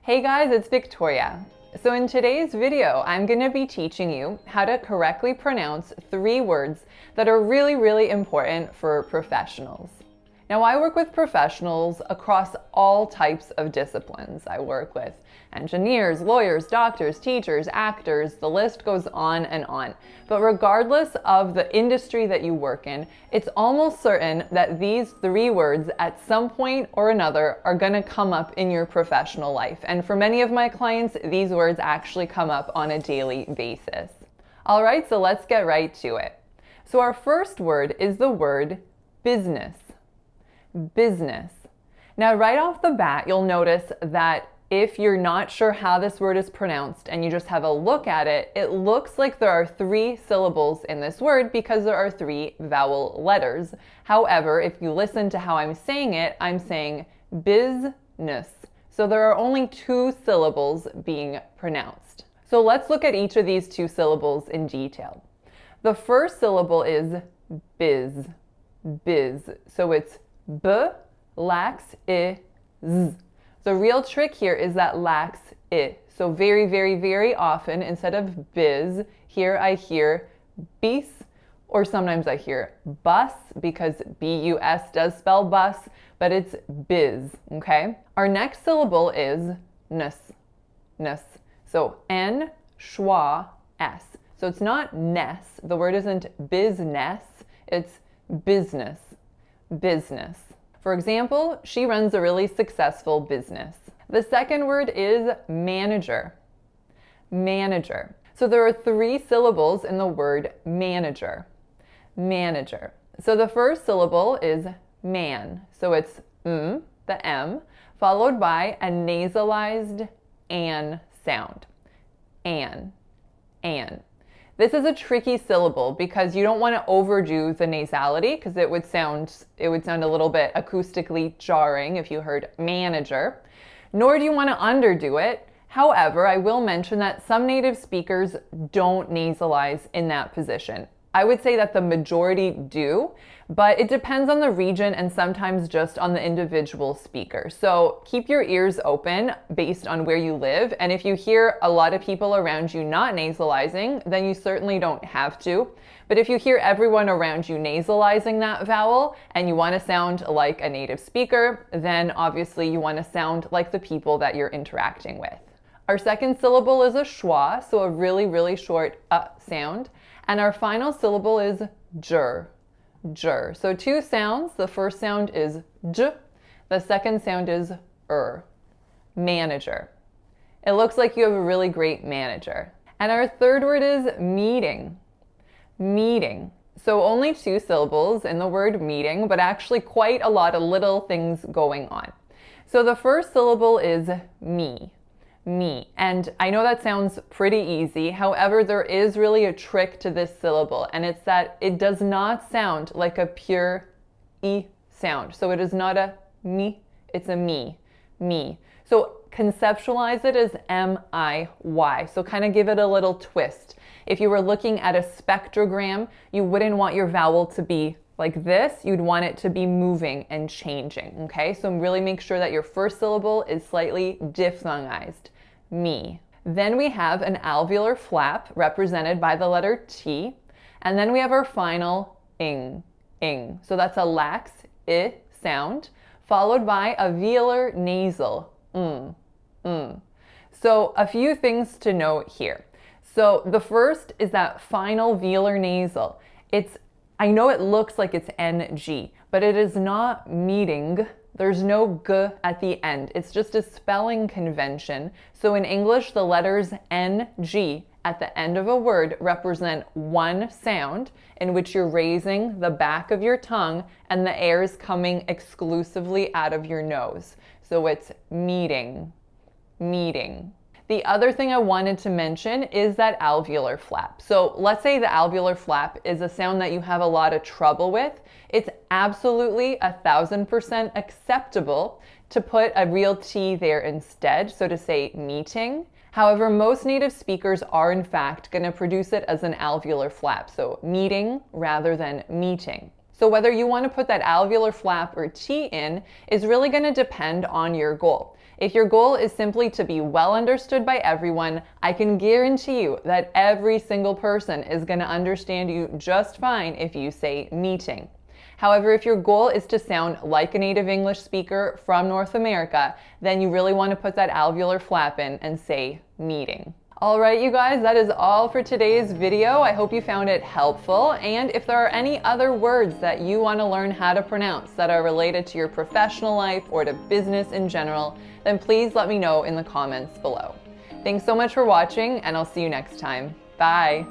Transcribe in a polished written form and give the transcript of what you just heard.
Hey guys, it's Victoria. So in today's video, I'm going to be teaching you how to correctly pronounce 3 words that are really important for professionals. Now, I work with professionals across all types of disciplines. I work with engineers, lawyers, doctors, teachers, actors, the list goes on and on. But regardless of the industry that you work in, it's almost certain that these 3 words at some point or another are going to come up in your professional life. And for many of my clients, these words actually come up on a daily basis. All right, so let's get right to it. So our first word is the word business. Business. Now, right off the bat, you'll notice that if you're not sure how this word is pronounced and you just have a look at it, it looks like there are 3 syllables in this word because there are 3 vowel letters. However, if you listen to how I'm saying business. So there are only 2 syllables being pronounced. So let's look at each of these 2 syllables in detail. The first syllable is biz. Biz. So it's b, lax, I, z. The real trick here is that lax, I. So very often, instead of biz, here I hear bis, or sometimes I hear bus, because B-U-S does spell bus, but it's biz, okay? Our next syllable is nus, nus. So N, schwa, S. So it's not ness. The word isn't business, it's business. Business. For example, she runs a really successful business. The second word is manager. Manager. So there are 3 syllables in the word manager. Manager. So the first syllable is man. So it's the M, followed by a nasalized an sound. An. This is a tricky syllable because you don't want to overdo the nasality because it would sound a little bit acoustically jarring if you heard manager, nor do you want to underdo it. However, I will mention that some native speakers don't nasalize in that position. I would say that the majority do, but it depends on the region and sometimes just on the individual speaker. So keep your ears open based on where you live. And if you hear a lot of people around you not nasalizing, then you certainly don't have to. But if you hear everyone around you nasalizing that vowel and you want to sound like a native speaker, then obviously you want to sound like the people that you're interacting with. Our second syllable is a schwa, so a really short sound. And our final syllable is jur. Jur. So 2 sounds. The first sound is j. The second sound is Manager. It looks like you have a really great manager. And our third word is meeting. Meeting. So only 2 syllables in the word meeting, but actually quite a lot of little things going on. So the first syllable is me. Me. And I know that sounds pretty easy. However, there is really a trick to this syllable, and it's that it does not sound like a pure E sound. So it is not a me, it's a me. Me. So conceptualize it as M-I-Y. So kind of give it a little twist. If you were looking at a spectrogram, you wouldn't want your vowel to be like this. You'd want it to be moving and changing, okay? So really make sure that your first syllable is slightly diphthongized. Me. Then we have an alveolar flap represented by the letter T. And then we have our final ing. So that's a lax I sound, followed by a velar nasal. So a few things to note here. So the first is that final velar nasal. I know it looks like it's NG, but it is not meeting. There's no g at the end. It's just a spelling convention. So in English, the letters NG at the end of a word represent one sound in which you're raising the back of your tongue and the air is coming exclusively out of your nose. So it's meeting, meeting. The other thing I wanted to mention is that alveolar flap. So let's say the alveolar flap is a sound that you have a lot of trouble with. It's absolutely 1000% acceptable to put a real T there instead, so to say meeting. However, most native speakers are in fact going to produce it as an alveolar flap, so meeting rather than meeting. So whether you want to put that alveolar flap or T in is really going to depend on your goal. If your goal is simply to be well understood by everyone, I can guarantee you that every single person is going to understand you just fine if you say meeting. However, if your goal is to sound like a native English speaker from North America, then you really want to put that alveolar flap in and say meeting. All right, you guys, that is all for today's video. I hope you found it helpful. And if there are any other words that you want to learn how to pronounce that are related to your professional life or to business in general, then please let me know in the comments below. Thanks so much for watching, and I'll see you next time. Bye.